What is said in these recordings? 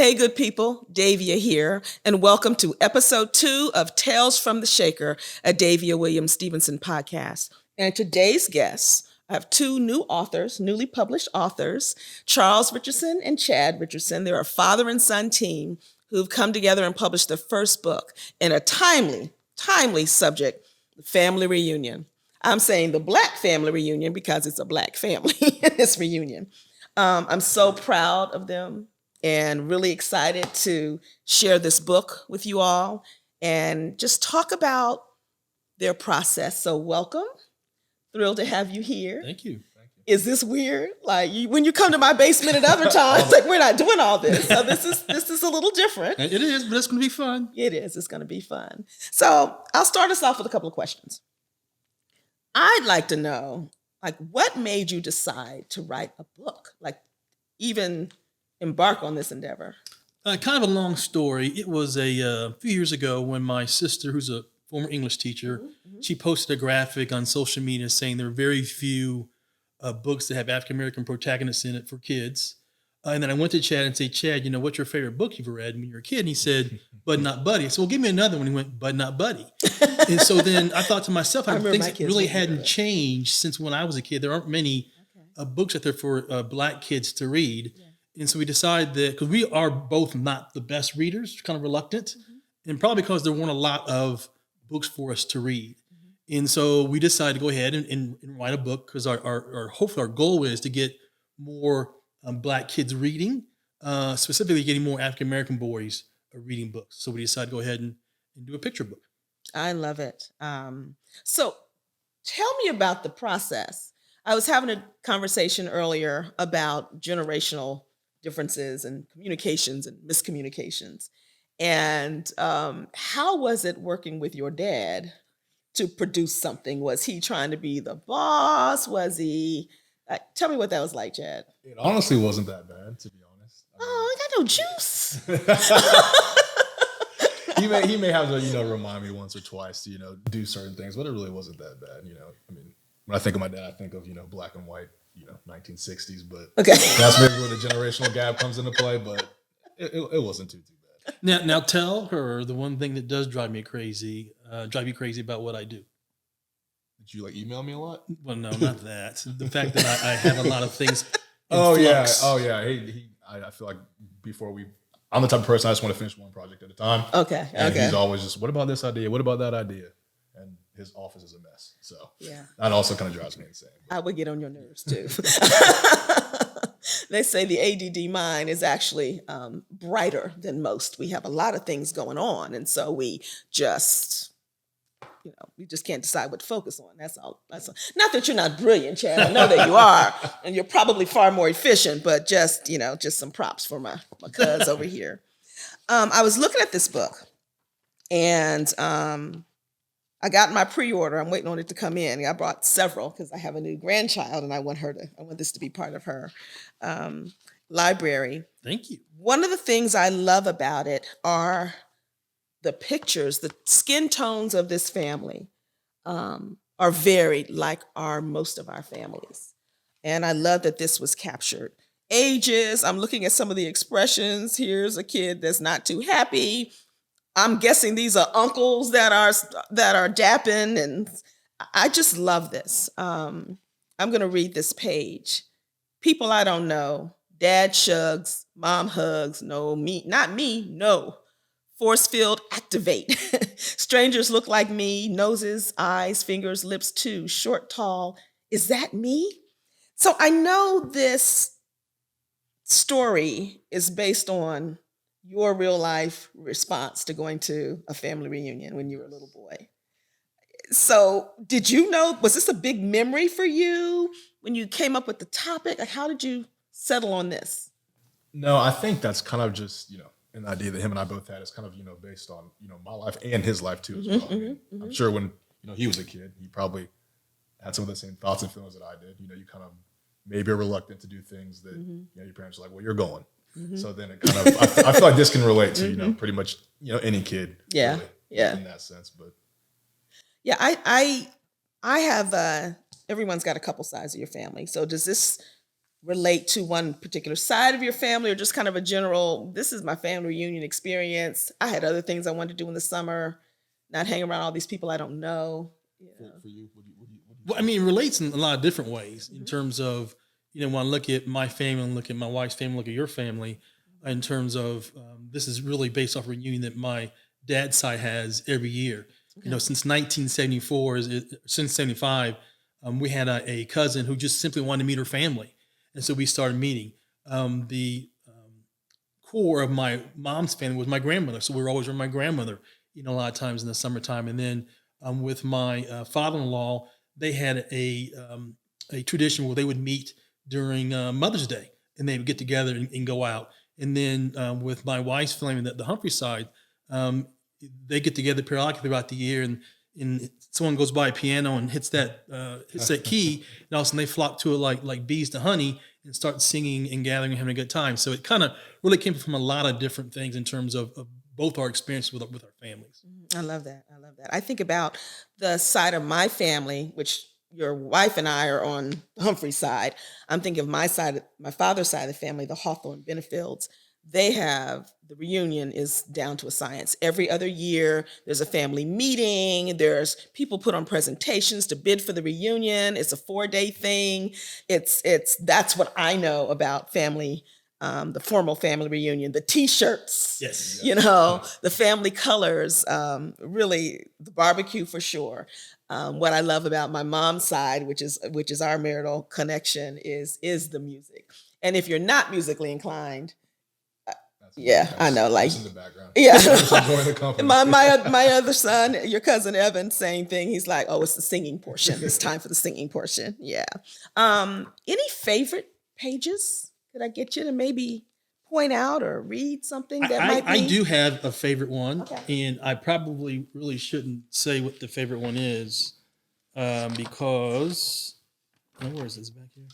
Hey, good people, Davia here, and welcome to episode 2 of Tales from the Shaker, a Davia Williams Stevenson podcast. And today's guests, I have two new authors, newly published authors, Charles Richardson and Chad Richardson. They're a father and son team who've come together and published their first book in a timely subject, family reunion. I'm saying the Black family reunion because it's a Black family in this reunion. I'm so proud of them and really excited to share this book with you all and just talk about their process. So welcome. Thrilled to have you here. Thank you. Is this weird? Like when you come to my basement at other times, like we're not doing all this. So this is a little different. It is, but it's going to be fun. It is. It's going to be fun. So I'll start us off with a couple of questions. I'd like to know, like, what made you decide to write a book? Like, even embark on this endeavor? Kind of a long story. It was a few years ago when my sister, who's a former English teacher, she posted a graphic on social media saying there are very few books that have African-American protagonists in it for kids. And then I went to Chad and said, Chad, what's your favorite book you've read when you were a kid? And he said, Bud Not Buddy. I said, well, give me another one. He went, Bud Not Buddy. And so then I thought to myself, things really hadn't changed since when I was a kid. There aren't many books out there for Black kids to read. Yeah. And so we decided that, because we are both not the best readers, kind of reluctant, and probably because there weren't a lot of books for us to read. And so we decided to go ahead and write a book, because hopefully our goal is to get more Black kids reading, specifically getting more African-American boys reading books. So we decided to go ahead and do a picture book. I love it. So tell me about the process. I was having a conversation earlier about generational differences and communications and miscommunications. And how was it working with your dad to produce something? Was he trying to be the boss? Was he... tell me what that was like, Chad. It honestly wasn't that bad, to be honest. I got no juice. He may have to, remind me once or twice to, do certain things, but it really wasn't that bad, When I think of my dad, I think of, black and white, 1960s, but that's maybe where the generational gap comes into play, but it wasn't too bad. Now tell her the one thing that does drive you crazy about what I do. Did you email me a lot? Well, no, not that. The fact that I have a lot of things in flux. Yeah. I feel like I'm the type of person I just want to finish one project at a time. Okay. He's always just, what about this idea? What about that idea? And his office is a mess. So that also kind of drives me insane. I would get on your nerves too. They say the ADD mind is actually brighter than most. We have a lot of things going on. And so we just can't decide what to focus on. That's all. Not that you're not brilliant, Chad. I know that you are. And you're probably far more efficient, but just some props for my cuz over here. I was looking at this book and I got my pre-order. I'm waiting on it to come in. I brought several because I have a new grandchild and I want this to be part of her library. Thank you. One of the things I love about it are the pictures. The skin tones of this family are varied, like are most of our families. And I love that this was captured. Ages, I'm looking at some of the expressions. Here's a kid that's not too happy. I'm guessing these are uncles that are dapping, and I just love this. I'm going to read this page. People I don't know. Dad shrugs, mom hugs. No, me, not me, no. Force field activate. Strangers look like me. Noses, eyes, fingers, lips too. Short, tall. Is that me? So I know this story is based on your real life response to going to a family reunion when you were a little boy. So did you know, was this a big memory for you when you came up with the topic? Like, how did you settle on this? No, I think that's kind of just, an idea that him and I both had is kind of, based on, my life and his life too as well. I'm sure when, he was a kid, he probably had some of the same thoughts and feelings that I did. You kind of maybe are reluctant to do things that, your parents are like, well, you're going. So then it kind of, I feel like this can relate to, pretty much, any kid. Yeah. Really, Yeah. In that sense, but. Yeah, I have, everyone's got a couple sides of your family. So does this relate to one particular side of your family, or just kind of a general, this is my family reunion experience. I had other things I wanted to do in the summer, not hang around all these people I don't know. For you, what do you Well, I mean, it relates in a lot of different ways in terms of, when I look at my family and look at my wife's family, look at your family, in terms of this is really based off a reunion that my dad's side has every year. Since 1974, since 75, we had a cousin who just simply wanted to meet her family. And so we started meeting. The core of my mom's family was my grandmother. So we were always with my grandmother, a lot of times in the summertime. And then with my father-in-law, they had a tradition where they would meet during Mother's Day, and they would get together and go out. And then with my wife's family, the Humphrey side, they get together periodically throughout the year, and someone goes by a piano and hits that key, and all of a sudden they flock to it like bees to honey and start singing and gathering and having a good time. So it kind of really came from a lot of different things in terms of both our experiences with our families. I love that. I love that. I think about the side of my family, which your wife and I are on Humphrey's side. I'm thinking of my side, my father's side of the family, the Hawthorne Benefields. They have the reunion is down to a science. Every other year, there's a family meeting. There's people put on presentations to bid for the reunion. It's a 4-day thing. It's that's what I know about family. The formal family reunion, the T-shirts, Yes. The family colors, really the barbecue for sure. What I love about my mom's side, which is our marital connection, is the music. And if you're not musically inclined, I know, like in the background. Yeah, Just enjoying the company. my other son, your cousin Evan, same thing. He's like, oh, it's the singing portion. It's time for the singing portion. Yeah. Any favorite pages? Could I get you to maybe point out or read something that might be? I do have a favorite one, Okay. and I probably really shouldn't say what the favorite one is because where is this back here?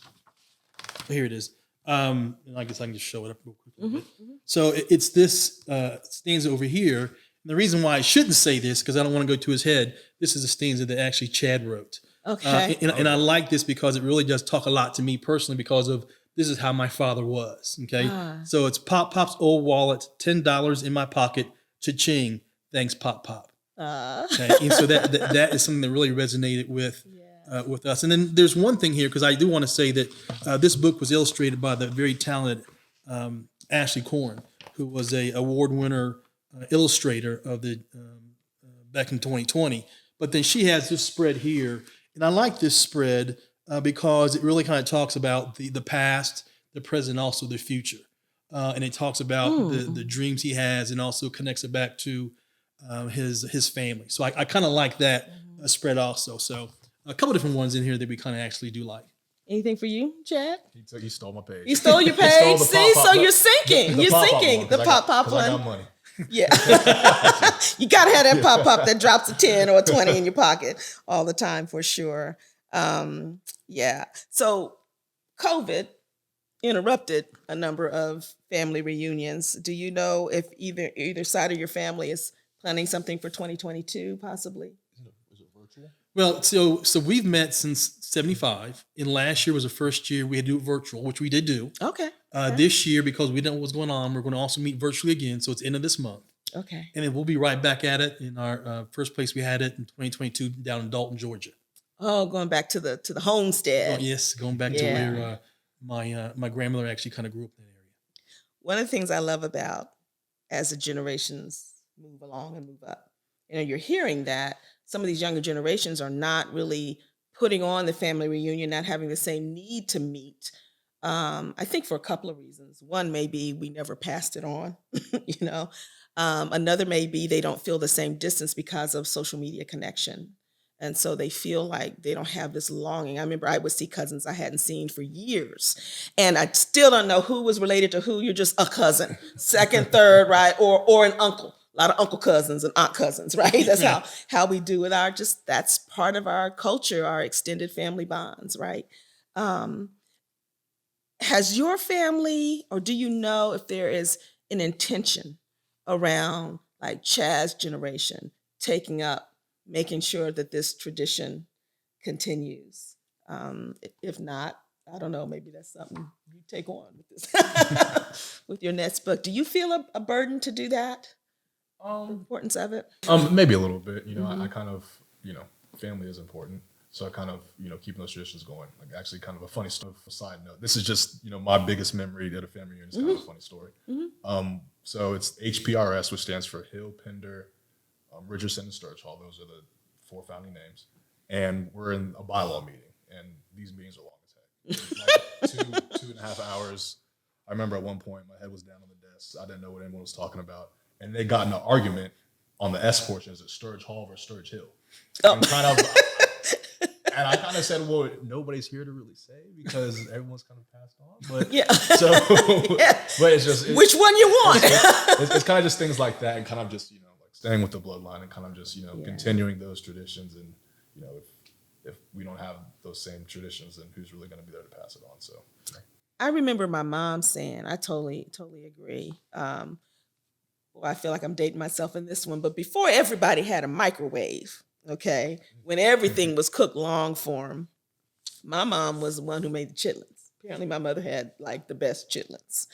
Oh, here it is. And I guess I can just show it up real quick. So it's this stanza over here. And the reason why I shouldn't say this, because I don't want to go to his head, this is a stanza that actually Chad wrote. Okay. And I like this because it really does talk a lot to me personally because of this is how my father was. Okay. So it's Pop's old wallet, $10 in my pocket, cha-ching, thanks Pop. Okay. And so that is something that really resonated with us. And then there's one thing here, because I do want to say that this book was illustrated by the very talented Ashley Corn, who was a award winner illustrator of the back in 2020. But then she has this spread here, and I like this spread because it really kind of talks about the past, the present, also the future, and it talks about the dreams he has, and also connects it back to his family. So I kind of like that spread also. So a couple different ones in here that we kind of actually do like. Anything for you, Chad? He stole my page. You stole your page. Stole the See, pop-up. so you're sinking. You're pop-up sinking. one, The 'cause pop I one. got money. Yeah. You got to have that pop that drops a 10 or a 20 in your pocket all the time for sure. Yeah. So COVID interrupted a number of family reunions. Do you know if either side of your family is planning something for 2022 possibly? Is it virtual? Well, so we've met since 75, and last year was the first year we had to do it virtual, which we did do. Okay. This year, because we didn't know what was going on, we're going to also meet virtually again. So it's end of this month. Okay. And then we'll be right back at it in our first place we had it in 2022 down in Dalton, Georgia. Oh, going back to the homestead. Oh, yes, going back to where my grandmother actually kind of grew up in that area. One of the things I love about as the generations move along and move up, you're hearing that some of these younger generations are not really putting on the family reunion, not having the same need to meet. I think for a couple of reasons. One may be we never passed it on, Another may be they don't feel the same distance because of social media connection. And so they feel like they don't have this longing. I remember I would see cousins I hadn't seen for years, and I still don't know who was related to who. You're just a cousin, second, third, right? Or an uncle. A lot of uncle cousins and aunt cousins, right? That's how we do with that's part of our culture, our extended family bonds, right? Has your family, or do you know if there is an intention around like Chad's generation taking up, making sure that this tradition continues? If not, I don't know, maybe that's something you take on with this, with your next book. Do you feel a burden to do that? The importance of it? Maybe a little bit. I Mm-hmm. kind of, family is important. So I kind of, keeping those traditions going. Like actually kind of a funny story, a side note. This is just, my biggest memory at a family reunion. It's kind of a funny story. So it's HPRS, which stands for Hill, Pender, Richardson, and Sturge Hall. Those are the 4 founding names. And we're in a bylaw meeting. And these meetings are long as heck. Like 2.5 hours. I remember at one point my head was down on the desk. I didn't know what anyone was talking about. And they got in an argument on the S portion. Is it Sturge Hall versus Sturge Hill? And and I kind of said, well, nobody's here to really say because everyone's kind of passed on. But Yeah. So, but it's just Which one you want? it's kind of just things like that, and kind of just like staying with the bloodline and kind of just continuing those traditions. And if we don't have those same traditions, then who's really going to be there to pass it on? So I remember my mom saying, I totally agree. Well, I feel like I'm dating myself in this one, but before everybody had a microwave, okay, when everything was cooked long form, my mom was the one who made the chitlins. Apparently my mother had like the best chitlins.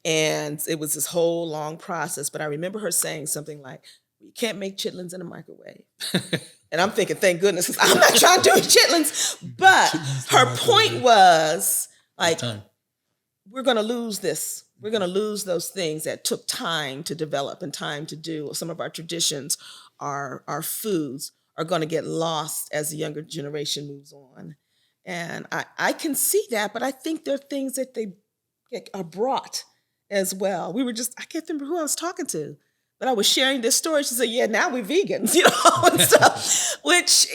And it was this whole long process. But I remember her saying something like, you can't make chitlins in a microwave. And I'm thinking, thank goodness, because I'm not trying to do chitlins. But her point was like, we're going to lose this. We're going to lose those things that took time to develop and time to do. Some of our traditions, our foods are going to get lost as the younger generation moves on. And I can see that, but I think there are things that they are brought as well. I can't remember who I was talking to, but I was sharing this story. She said, yeah, now we're vegans, and stuff, which,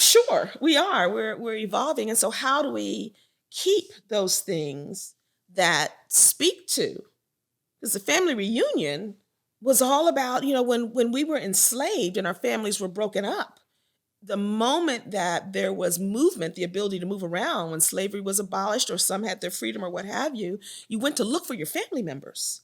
sure, we are. We're evolving. And so how do we keep those things that speak to? Because the family reunion was all about, when we were enslaved and our families were broken up, the moment that there was movement, the ability to move around, when slavery was abolished or some had their freedom or what have you, you went to look for your family members.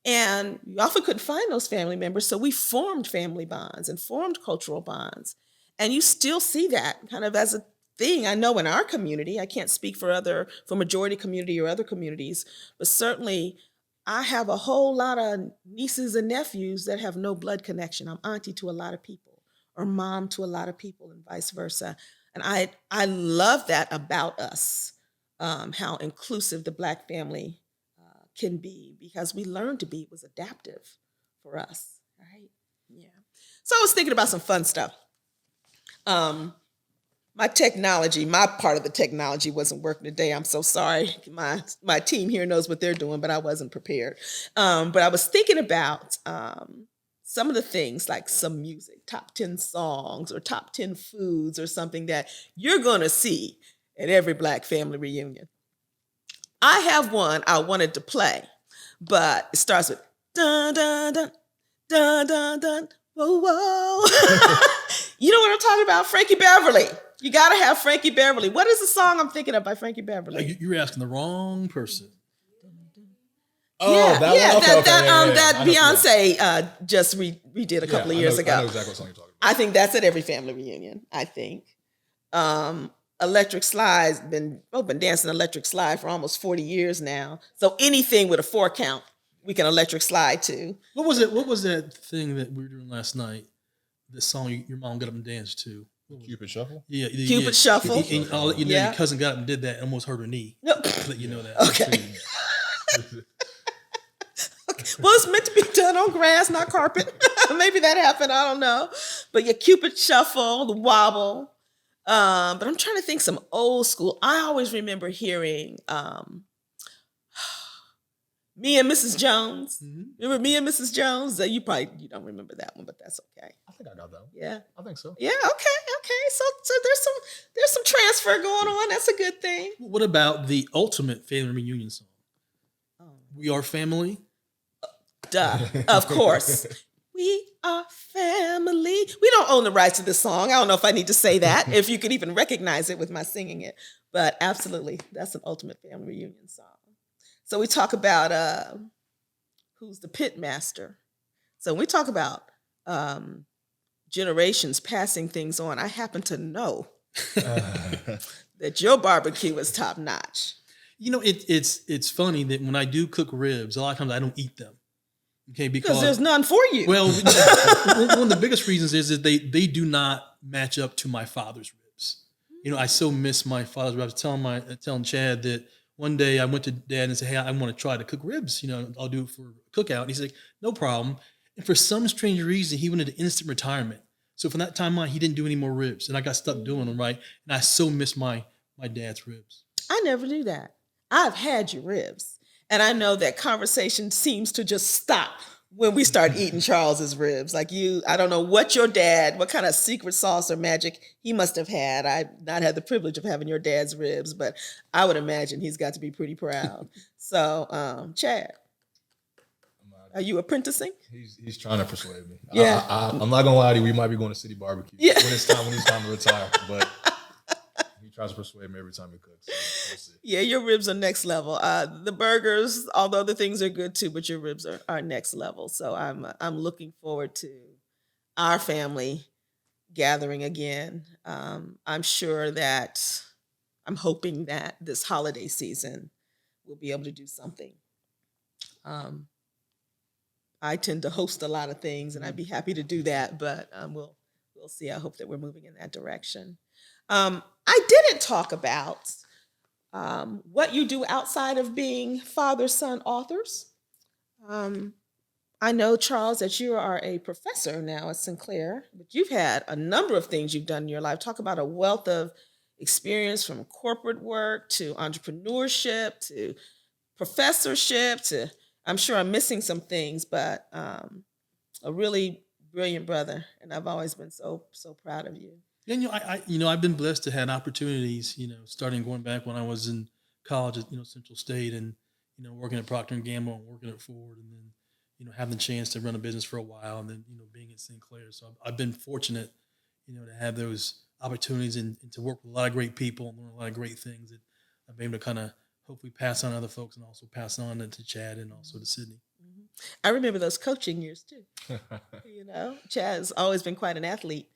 And you often couldn't find those family members. So we formed family bonds and formed cultural bonds. And you still see that kind of as a thing. I know in our community, I can't speak for majority community or other communities, but certainly I have a whole lot of nieces and nephews that have no blood connection. I'm auntie to a lot of people, or mom to a lot of people, and vice versa. And I love that about us, how inclusive the Black family can be, because we learned to be. It was adaptive for us, right? Yeah. So I was thinking about some fun stuff. My part of the technology wasn't working today. I'm so sorry. My team here knows what they're doing, but I wasn't prepared. But I was thinking about some of the things, like some music, top 10 songs or top 10 foods or something that you're going to see at every Black family reunion. I have one I wanted to play, but it starts with dun, dun, dun, dun, dun, dun, whoa, whoa. You know what I'm talking about? Frankie Beverly. You got to have Frankie Beverly. What is the song I'm thinking of by Frankie Beverly? You're asking the wrong person. Oh, yeah, that yeah, one? Okay, that Beyonce just redid a couple of years ago. I know exactly what song you're talking about. I think that's at every family reunion, I think. Electric Slide's been dancing Electric Slide for almost 40 years now. So anything with a 4 count, we can Electric Slide to. What was it? What was that thing that we were doing last night? The song your mom got up and danced to. Cupid Shuffle? Yeah. Cupid Shuffle. Your cousin got up and did that and almost hurt her knee. Nope. Let you know that. Okay. Well, it's meant to be done on grass, not carpet. Maybe that happened. I don't know. But yeah, Cupid Shuffle, the wobble. But I'm trying to think some old school. I always remember hearing Me and Mrs. Jones. Mm-hmm. Remember Me and Mrs. Jones? You don't remember that one, but that's okay. I think I got that one. Yeah. I think so. Yeah, okay. So there's some transfer going on. That's a good thing. What about the ultimate family reunion song? We Are Family? Duh, of course. We are family. We don't own the rights to this song. I don't know if I need to say that, if you could even recognize it with my singing it. But absolutely, that's an ultimate family reunion song. So we talk about who's the pit master. So when we talk about generations passing things on, I happen to know that your barbecue is top notch. You know, it's funny that when I do cook ribs, a lot of times I don't eat them. Okay, Because there's none for you. Well, one of the biggest reasons is that they do not match up to my father's ribs. You know, I so miss my father's ribs. I was telling Chad that one day I went to Dad and said, "Hey, I want to try to cook ribs. You know, I'll do it for a cookout." And he's like, "No problem." And for some strange reason, he went into instant retirement. So from that time on, he didn't do any more ribs, and I got stuck doing them. Right, and I so miss my dad's ribs. I never knew that. I've had your ribs. And I know that conversation seems to just stop when we start eating Charles's ribs. Like I don't know what kind of secret sauce or magic he must have had. I've not had the privilege of having your dad's ribs, but I would imagine he's got to be pretty proud. So, Chad, are you apprenticing? He's trying to persuade me. Yeah. I'm not gonna lie to you. We might be going to City Barbecue when he's time to retire. But he tries to persuade me every time he cooks. So we'll see. Yeah, your ribs are next level. The burgers, although the things are good too, but your ribs are next level. So I'm looking forward to our family gathering again. I'm hoping that this holiday season we'll be able to do something. I tend to host a lot of things, and I'd be happy to do that. But we'll see. I hope that we're moving in that direction. I didn't talk about what you do outside of being father-son authors. I know, Charles, that you are a professor now at Sinclair, but you've had a number of things you've done in your life. Talk about a wealth of experience from corporate work to entrepreneurship to professorship to, I'm sure I'm missing some things, but a really brilliant brother, and I've always been so proud of you. Yeah, I've been blessed to have opportunities. Starting going back when I was in college at Central State, and working at Procter and Gamble and working at Ford, and then having the chance to run a business for a while, and then being at Sinclair. So I've been fortunate, to have those opportunities and to work with a lot of great people and learn a lot of great things that I've been able to kind of hopefully pass on to other folks and also pass on to Chad and also to Sydney. Mm-hmm. I remember those coaching years too. Chad has always been quite an athlete,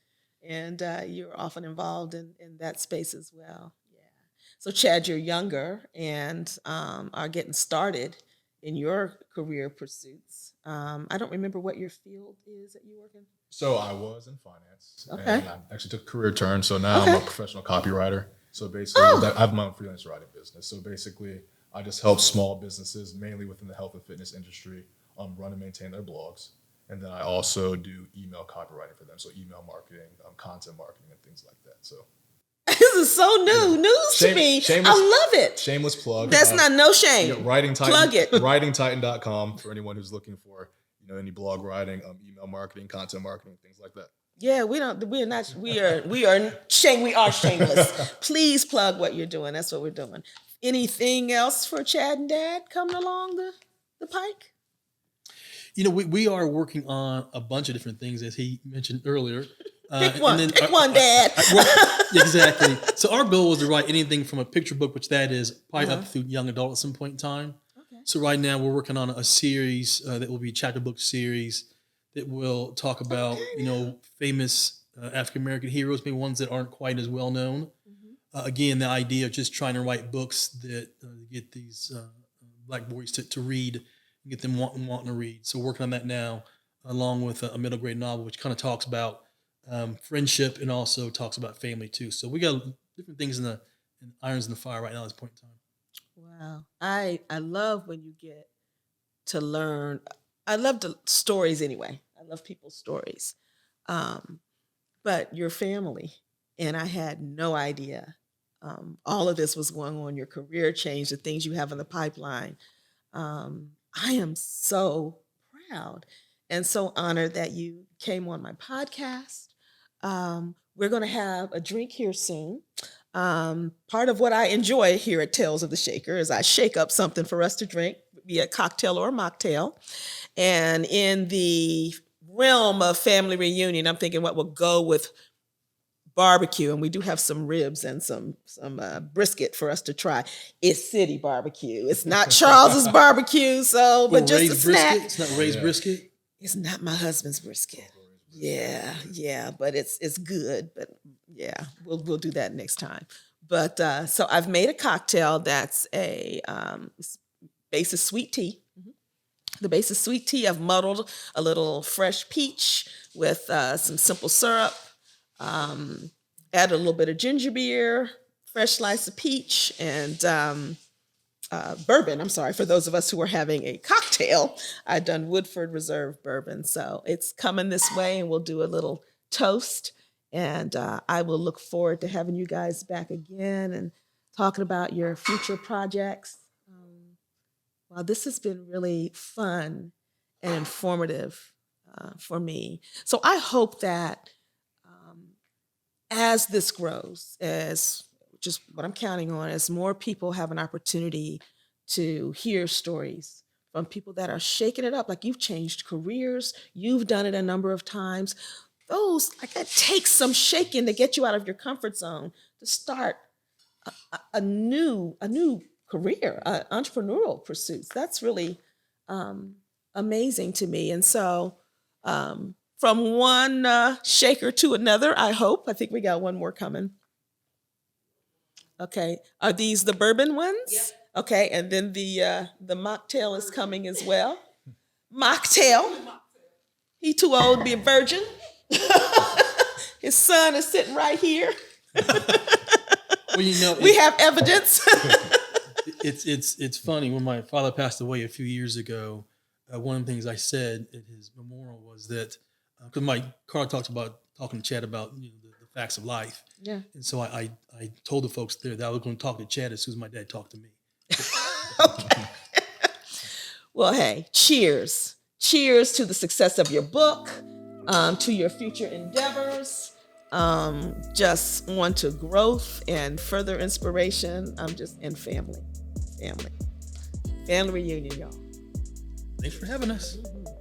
and you're often involved in that space as well. Yeah. So Chad, you're younger and are getting started in your career pursuits. I don't remember what your field is that you work in. So I was in finance. Okay. And I actually took a career turn. So now I'm a professional copywriter. So basically, I have my own freelance writing business. So basically, I just help small businesses, mainly within the health and fitness industry, run and maintain their blogs. And then I also do email copywriting for them. So email marketing, content marketing, and things like that. So this is so new news to me. I love it. Shameless plug. That's not no shame. Writing Titan, plug it. WritingTitan.com for anyone who's looking for any blog writing, email marketing, content marketing, things like that. Yeah, we are shameless. Please plug what you're doing. That's what we're doing. Anything else for Chad and Dad coming along the pike? We are working on a bunch of different things, as he mentioned earlier. Pick one, Dad. Exactly. So our goal is to write anything from a picture book, which that is probably up through young adult at some point in time. Okay. So right now we're working on a series that will be a chapter book series that will talk about, famous African-American heroes, maybe ones that aren't quite as well known. Mm-hmm. Again, the idea of just trying to write books that get these Black boys to read and get them wanting to read. So working on that now, along with a middle grade novel, which kind of talks about friendship and also talks about family too. So we got different things in irons in the fire right now at this point in time. Wow. I love when you get to learn. I love the stories anyway. I love people's stories. But your family, and I had no idea all of this was going on, your career change, the things you have in the pipeline. I am so proud and so honored that you came on my podcast. We're going to have a drink here soon. Part of what I enjoy here at Tales of the Shaker is I shake up something for us to drink, be a cocktail or a mocktail. And in the realm of family reunion, I'm thinking what will go with barbecue, and we do have some ribs and some brisket for us to try. It's City Barbecue. It's not Charles's barbecue, but just a snack. Brisket? It's not raised brisket? It's not my husband's brisket. Yeah, but it's good. But Yeah, we'll do that next time. But so I've made a cocktail that's a base of sweet tea. The base is sweet tea. I've muddled a little fresh peach with some simple syrup. Add a little bit of ginger beer, fresh slice of peach, and bourbon. I'm sorry, for those of us who are having a cocktail, I've done Woodford Reserve bourbon. So it's coming this way, and we'll do a little toast. And I will look forward to having you guys back again and talking about your future projects. Wow, this has been really fun and informative for me. So I hope that as this grows, as just what I'm counting on, as more people have an opportunity to hear stories from people that are shaking it up, like you've changed careers, you've done it a number of times. Those, like, that takes some shaking to get you out of your comfort zone to start a new career, entrepreneurial pursuits. That's really amazing to me. And so from one shaker to another, I hope. I think we got one more coming. Okay. Are these the bourbon ones? Yep. Okay. And then the mocktail is coming as well. Mocktail. He too old to be a virgin. His son is sitting right here. Well, you know, we have evidence. It's funny. When my father passed away a few years ago, one of the things I said at his memorial was that because Carl talked about talking to Chad about the facts of life. Yeah. And so I told the folks there that I was going to talk to Chad as soon as my dad talked to me. Okay. Well, hey, cheers. Cheers to the success of your book, to your future endeavors. Just on to growth and further inspiration. I'm just in family reunion, y'all. Thanks for having us. Mm-hmm.